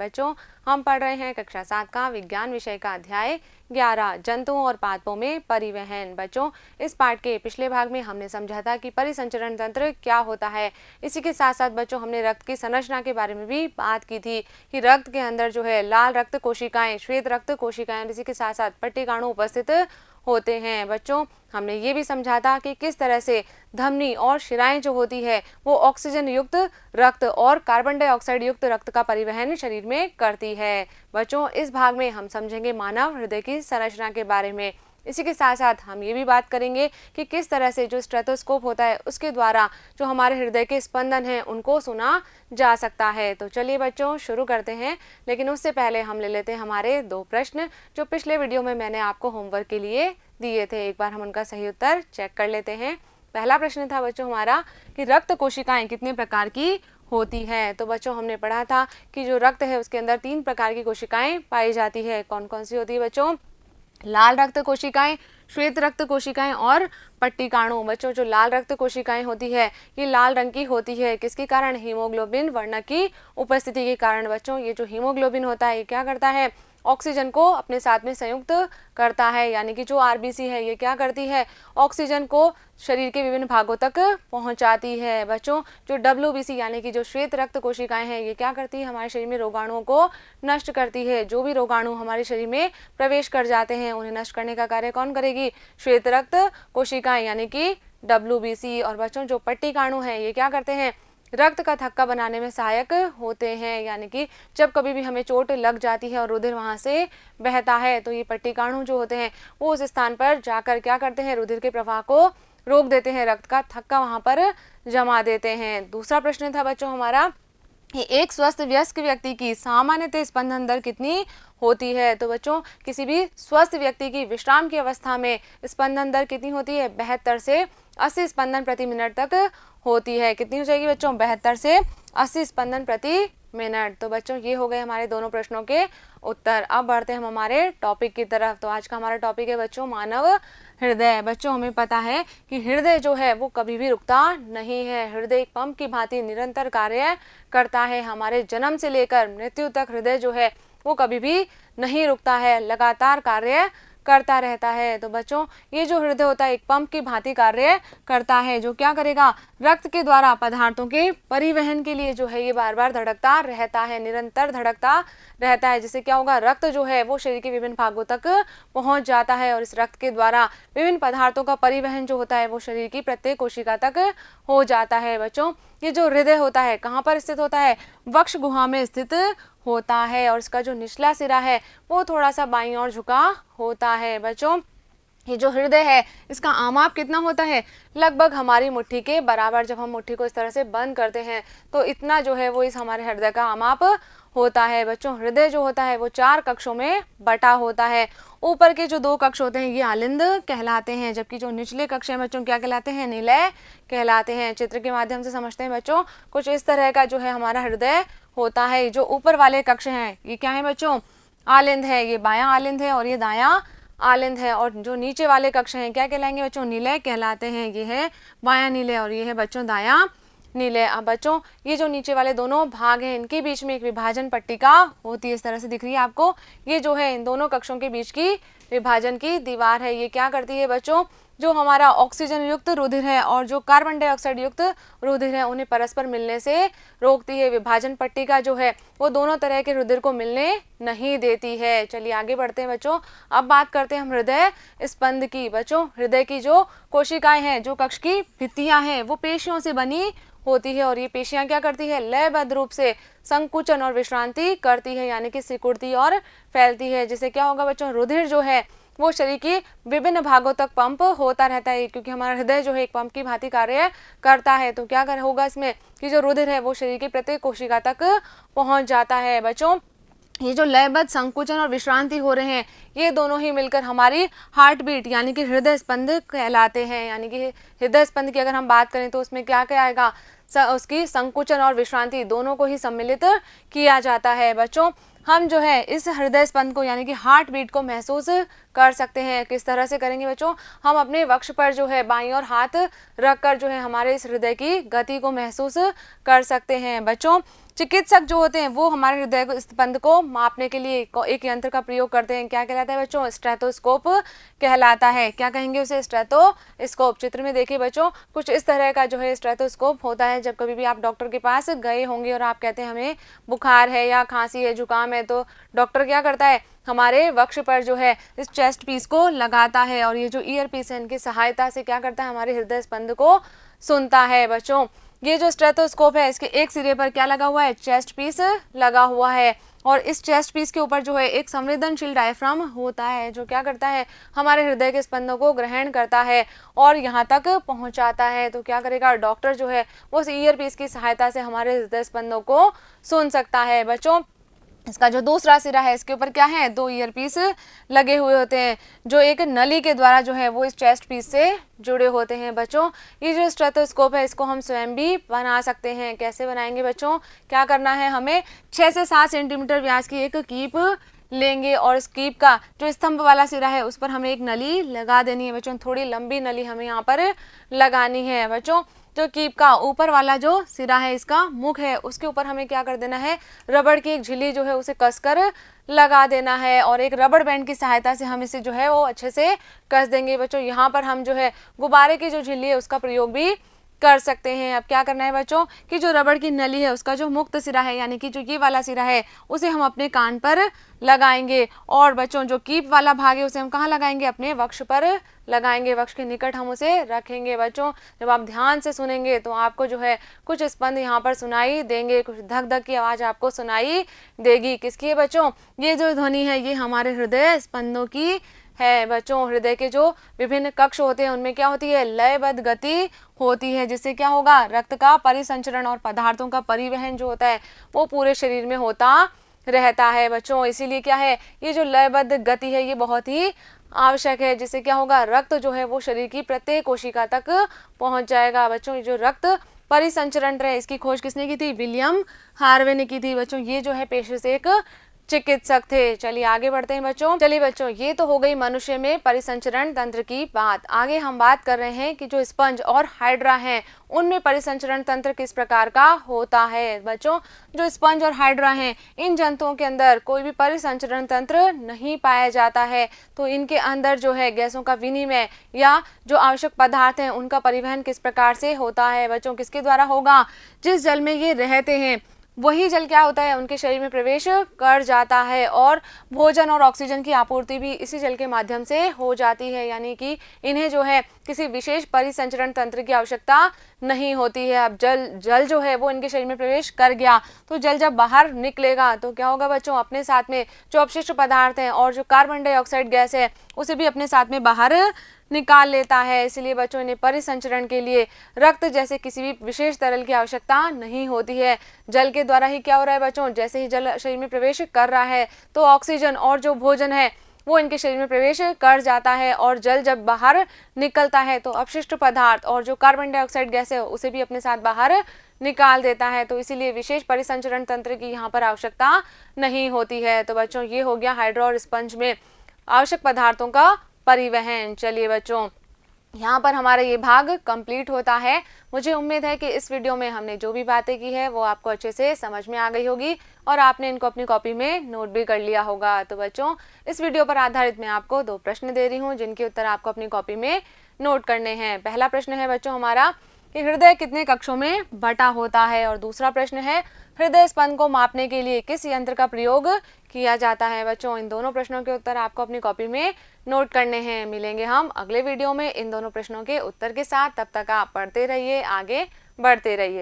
बच्चों, हम पढ़ रहे हैं कक्षा 7 का विज्ञान विषय का अध्याय 11 जंतुओं और पादपों में परिवहन। बच्चों, इस पाठ के पिछले भाग में हमने समझा था कि परिसंचरण तंत्र क्या होता है। इसी के साथ साथ बच्चों हमने रक्त की संरचना के बारे में भी बात की थी कि रक्त के अंदर जो है लाल रक्त कोशिकाएं, श्वेत रक्त कोशिकाएं, इसी के साथ साथ पट्टिकाणु उपस्थित होते हैं। बच्चों, हमने ये भी समझा था कि किस तरह से धमनी और शिराएं जो होती है वो ऑक्सीजन युक्त रक्त और कार्बन डाइऑक्साइड युक्त रक्त का परिवहन शरीर में करती है। बच्चों, इस भाग में हम समझेंगे मानव हृदय की संरचना के बारे में। इसी के साथ साथ हम ये भी बात करेंगे कि किस तरह से जो स्टेथोस्कोप होता है उसके द्वारा जो हमारे हृदय के स्पंदन हैं उनको सुना जा सकता है। तो चलिए बच्चों शुरू करते हैं, लेकिन उससे पहले हम ले लेते हैं हमारे 2 प्रश्न जो पिछले वीडियो में मैंने आपको होमवर्क के लिए दिए थे। एक बार हम उनका सही उत्तर चेक कर लेते हैं। पहला प्रश्न था बच्चों हमारा कि रक्त कोशिकाएं कितने प्रकार की होती है। तो बच्चों हमने पढ़ा था कि जो रक्त है उसके अंदर 3 प्रकार की कोशिकाएं पाई जाती है। कौन कौन सी होती है बच्चों? लाल रक्त कोशिकाएं, श्वेत रक्त कोशिकाएं और पट्टिकाणु। बच्चों, जो लाल रक्त कोशिकाएं होती है ये लाल रंग की होती है। किसके कारण? हीमोग्लोबिन वर्णक की उपस्थिति के कारण। बच्चों, ये जो हीमोग्लोबिन होता है ये क्या करता है? ऑक्सीजन को अपने साथ में संयुक्त करता है, यानी कि जो आरबीसी है ये क्या करती है? ऑक्सीजन को शरीर के विभिन्न भागों तक पहुंचाती है। बच्चों, जो डब्ल्यूबीसी यानी कि जो श्वेत रक्त कोशिकाएं हैं ये क्या करती है? हमारे शरीर में रोगाणुओं को नष्ट करती है। जो भी रोगाणु हमारे शरीर में प्रवेश कर जाते हैं उन्हें नष्ट करने का कार्य कौन करेगी? श्वेत रक्त कोशिकाएं यानी कि डब्ल्यूबीसी। और बच्चों, जो पट्टिकाणु है ये क्या करते हैं? रक्त का थक्का बनाने में सहायक होते हैं, यानी कि जब कभी भी हमें चोट लग जाती है और रुधिर वहां से बहता है तो ये पट्टिकाणु जो होते हैं वो उस स्थान पर जाकर क्या करते हैं? रुधिर के प्रवाह को रोक देते हैं, रक्त का थक्का वहां पर जमा देते हैं। दूसरा प्रश्न था बच्चों हमारा कि एक स्वस्थ वयस्क व्यक्ति की सामान्यतः स्पंदन दर कितनी होती है। तो बच्चों, किसी भी स्वस्थ व्यक्ति की विश्राम की अवस्था में स्पंदन दर कितनी होती है? 72 से 80 स्पंदन प्रति मिनट तक होती है। कितनी हो जाएगी बच्चों? 72 से 80 स्पंदन प्रति मिनट। तो बच्चों, ये हो गए हमारे दोनों प्रश्नों के उत्तर। अब बढ़ते हैं हम हमारे टॉपिक की तरफ। तो आज का हमारा टॉपिक है बच्चों मानव हृदय। बच्चों, हमें पता है कि हृदय जो है वो कभी भी रुकता नहीं है। हृदय एक पंप की भांति निरंतर कार्य करता है। हमारे जन्म से लेकर मृत्यु तक हृदय जो है वो कभी भी नहीं रुकता है, लगातार कार्य करता रहता है। तो बच्चों, ये जो हृदय होता है एक पंप की भांति कार्य करता है जो क्या करेगा? रक्त के द्वारा पदार्थों के परिवहन के लिए जो है ये बार बार धड़कता रहता है, निरंतर धड़कता रहता है। जिससे क्या होगा? रक्त जो है वो शरीर के विभिन्न भागों तक पहुंच जाता है और इस रक्त के द्वारा विभिन्न पदार्थों का परिवहन जो होता है वो शरीर की प्रत्येक कोशिका तक हो जाता है। बच्चों, ये जो हृदय होता है कहाँ पर स्थित होता है? वक्ष गुहा में स्थित होता है और इसका जो निचला सिरा है वो थोड़ा सा बाईं ओर झुका होता है। बच्चों, ये जो हृदय है इसका आमाप कितना होता है? लगभग हमारी मुट्ठी के बराबर। जब हम मुट्ठी को इस तरह से बंद करते हैं तो इतना जो है वो इस हमारे हृदय का आमाप होता है। बच्चों, हृदय जो होता है वो 4 कक्षों में बटा होता है। ऊपर के जो 2 कक्ष होते हैं ये आलिंद कहलाते हैं, जबकि जो निचले कक्ष हैं बच्चों क्या कहलाते हैं? निलय कहलाते हैं। चित्र के माध्यम से समझते हैं बच्चों। कुछ इस तरह का जो है हमारा हृदय होता है। जो ऊपर वाले कक्ष हैं ये क्या है बच्चों? आलिंद है। ये बायां आलिंद है और ये दायां आलिंद है। और जो नीचे वाले कक्ष हैं क्या कहलाएंगे बच्चों? निलय कहलाते हैं। ये है बायां निलय और ये है बच्चों दायां निलय। अब बच्चों, ये जो नीचे वाले दोनों भाग हैं इनके बीच में एक विभाजन पट्टिका होती है, इस तरह से दिख रही है आपको। ये जो है इन दोनों कक्षों के बीच की विभाजन की दीवार है। ये क्या करती है बच्चों? जो हमारा ऑक्सीजन युक्त रुधिर है और जो कार्बन डाइऑक्साइड युक्त रुधिर है उन्हें परस्पर मिलने से रोकती है। विभाजन पट्टिका जो है वो दोनों तरह के रुधिर को मिलने नहीं देती है। चलिए आगे बढ़ते हैं बच्चों। अब बात करते हैं हम हृदय स्पंद की। बच्चों, हृदय की जो कोशिकाएं हैं, जो कक्ष की भित्तियां हैं वो पेशियों से बनी होती है और ये पेशियां क्या करती है? लयबद्ध रूप से संकुचन और विश्रांति करती है, यानी कि सिकुड़ती और फैलती है। जिससे क्या होगा बच्चों? रुधिर जो है वो शरीर के विभिन्न भागों तक पंप होता रहता है, क्योंकि हमारा हृदय जो है एक पंप की भांति कार्य करता है। तो क्या होगा इसमें कि जो रुधिर है वो शरीर की प्रत्येक कोशिका तक पहुंच जाता है। बच्चों, ये जो लयबद्ध संकुचन और विश्रांति हो रहे हैं ये दोनों ही मिलकर हमारी हार्ट बीट यानी कि हृदय स्पंद कहलाते हैं। यानी कि हृदय स्पंद की अगर हम बात करें तो उसमें क्या क्या आएगा? उसकी संकुचन और विश्रांति दोनों को ही सम्मिलित किया जाता है। बच्चों, हम जो है इस हृदय स्पंद को यानी कि हार्ट बीट को महसूस कर सकते हैं। किस तरह से करेंगे बच्चों? हम अपने वक्ष पर जो है बाईं ओर हाथ रखकर जो है हमारे इस हृदय की गति को महसूस कर सकते हैं। बच्चों, चिकित्सक जो होते हैं वो हमारे हृदय को स्पंद को मापने के लिए एक यंत्र का प्रयोग करते हैं। क्या कहलाता है बच्चों? स्टेथोस्कोप कहलाता है। क्या कहेंगे उसे? स्टेथोस्कोप। चित्र में देखिए बच्चों, कुछ इस तरह का जो है स्टेथोस्कोप होता है। जब कभी भी आप डॉक्टर के पास गए होंगे और आप कहते हैं हमें बुखार है या खांसी है, जुकाम है, तो डॉक्टर क्या करता है? हमारे वक्ष पर जो है इस चेस्ट पीस को लगाता है और ये जो ईयर पीस है इनकी सहायता से क्या करता है? हमारे हृदय स्पंद को सुनता है। बच्चों, ये जो स्टेथोस्कोप है इसके एक सिरे पर क्या लगा हुआ है? चेस्ट पीस लगा हुआ है और इस चेस्ट पीस के ऊपर जो है एक संवेदनशील डायफ्राम होता है जो क्या करता है? हमारे हृदय के स्पंदों को ग्रहण करता है और यहाँ तक पहुँचाता है। तो क्या करेगा? डॉक्टर जो है वो उस ईयर पीस की सहायता से हमारे हृदय स्पंदों को सुन सकता है। बच्चों, इसका जो दूसरा सिरा है इसके ऊपर क्या है? 2 ईयर पीस लगे हुए होते हैं जो एक नली के द्वारा जो है वो इस चेस्ट पीस से जुड़े होते हैं। बच्चों, ये जो स्टेथोस्कोप है इसको हम स्वयं भी बना सकते हैं। कैसे बनाएंगे बच्चों? क्या करना है हमें? 6 से 7 सेंटीमीटर व्यास की एक कीप लेंगे और इस कीप का जो स्तंभ वाला सिरा है उस पर हमें एक नली लगा देनी है। बच्चों, थोड़ी लंबी नली हमें यहाँ पर लगानी है। बच्चों, जो कीप का ऊपर वाला जो सिरा है इसका मुख है उसके ऊपर हमें क्या कर देना है? रबड़ की एक झिल्ली जो है उसे कसकर लगा देना है और एक रबड़ बैंड की सहायता से हम इसे जो है वो अच्छे से कस देंगे। बच्चों, यहाँ पर हम जो है गुब्बारे की जो झिल्ली है उसका प्रयोग भी कर सकते हैं। अब क्या करना है बच्चों कि जो रबड़ की नली है उसका जो मुक्त सिरा है यानी कि जो ये वाला सिरा है उसे हम अपने कान पर लगाएंगे और बच्चों जो कीप वाला भाग है उसे हम कहाँ लगाएंगे? अपने वक्ष पर लगाएंगे। वक्ष के निकट हम उसे रखेंगे। बच्चों, जब आप ध्यान से सुनेंगे तो आपको जो है कुछ स्पंद यहाँ पर सुनाई देंगे, कुछ धक धक की आवाज आपको सुनाई देगी। किसकी है बच्चों? ये जो ध्वनि है ये हमारे हृदय स्पंदों की है। बच्चों, हृदय के जो विभिन्न कक्ष होते हैं उनमें क्या होती है? लयबद्ध गति होती है जिससे क्या होगा? रक्त का परिसंचरण और पदार्थों का परिवहन जो होता है वो पूरे शरीर में होता रहता है। बच्चों, इसीलिए क्या है? ये जो लयबद्ध गति है ये बहुत ही आवश्यक है जिससे क्या होगा? रक्त जो है वो शरीर की प्रत्येक कोशिका तक पहुंच जाएगा। बच्चों, ये जो रक्त परिसंचरण है इसकी खोज किसने की थी? विलियम हार्वे ने की थी। बच्चों, ये जो है पेशे से एक चिकित्सक थे। चलिए आगे बढ़ते हैं बच्चों। चलिए बच्चों, ये तो हो गई मनुष्य में परिसंचरण तंत्र की बात। आगे हम बात कर रहे हैं कि जो स्पंज और हाइड्रा हैं उनमें परिसंचरण तंत्र किस प्रकार का होता है। बच्चों, जो स्पंज और हाइड्रा हैं इन जंतुओं के अंदर कोई भी परिसंचरण तंत्र नहीं पाया जाता है। तो इनके अंदर जो है गैसों का विनिमय या जो आवश्यक पदार्थ हैं उनका परिवहन किस प्रकार से होता है? बच्चों, किसके द्वारा होगा? जिस जल में ये रहते हैं वही जल क्या होता है? उनके शरीर में प्रवेश कर जाता है और भोजन और ऑक्सीजन की आपूर्ति भी इसी जल के माध्यम से हो जाती है। यानी कि इन्हें जो है किसी विशेष परिसंचरण तंत्र की आवश्यकता नहीं होती है। अब जल जो है वो इनके शरीर में प्रवेश कर गया तो जल जब बाहर निकलेगा तो क्या होगा बच्चों? अपने साथ में जो अपशिष्ट पदार्थ हैं और जो कार्बन डाइऑक्साइड गैस है उसे भी अपने साथ में बाहर निकाल लेता है। इसलिए बच्चों, इन्हें परिसंचरण के लिए रक्त जैसे किसी भी विशेष तरल की आवश्यकता नहीं होती है। जल के द्वारा ही क्या हो रहा है बच्चों? जैसे ही जल शरीर में प्रवेश कर रहा है तो ऑक्सीजन और जो भोजन है वो इनके शरीर में प्रवेश कर जाता है और जल जब बाहर निकलता है तो अपशिष्ट पदार्थ और जो कार्बन डाइऑक्साइड गैस है उसे भी अपने साथ बाहर निकाल देता है। तो इसीलिए विशेष परिसंचरण तंत्र की यहाँ पर आवश्यकता नहीं होती है। तो बच्चों, ये हो गया हाइड्रा और स्पंज में आवश्यक पदार्थों का परिवहन। चलिए बच्चों, यहाँ पर हमारा ये भाग कंप्लीट होता है। मुझे उम्मीद है कि इस वीडियो में हमने जो भी बातें की है वो आपको अच्छे से समझ में आ गई होगी और आपने इनको अपनी कॉपी में नोट भी कर लिया होगा। तो बच्चों, इस वीडियो पर आधारित मैं आपको 2 प्रश्न दे रही हूँ जिनके उत्तर आपको अपनी कॉपी में नोट करने हैं। पहला प्रश्न है बच्चों हमारा कि हृदय कितने कक्षों में बटा होता है और दूसरा प्रश्न है हृदय स्पंद को मापने के लिए किस यंत्र का प्रयोग किया जाता है। बच्चों, इन दोनों प्रश्नों के उत्तर आपको अपनी कॉपी में नोट करने हैं। मिलेंगे हम अगले वीडियो में इन दोनों प्रश्नों के उत्तर के साथ। तब तक आप पढ़ते रहिए, आगे बढ़ते रहिए।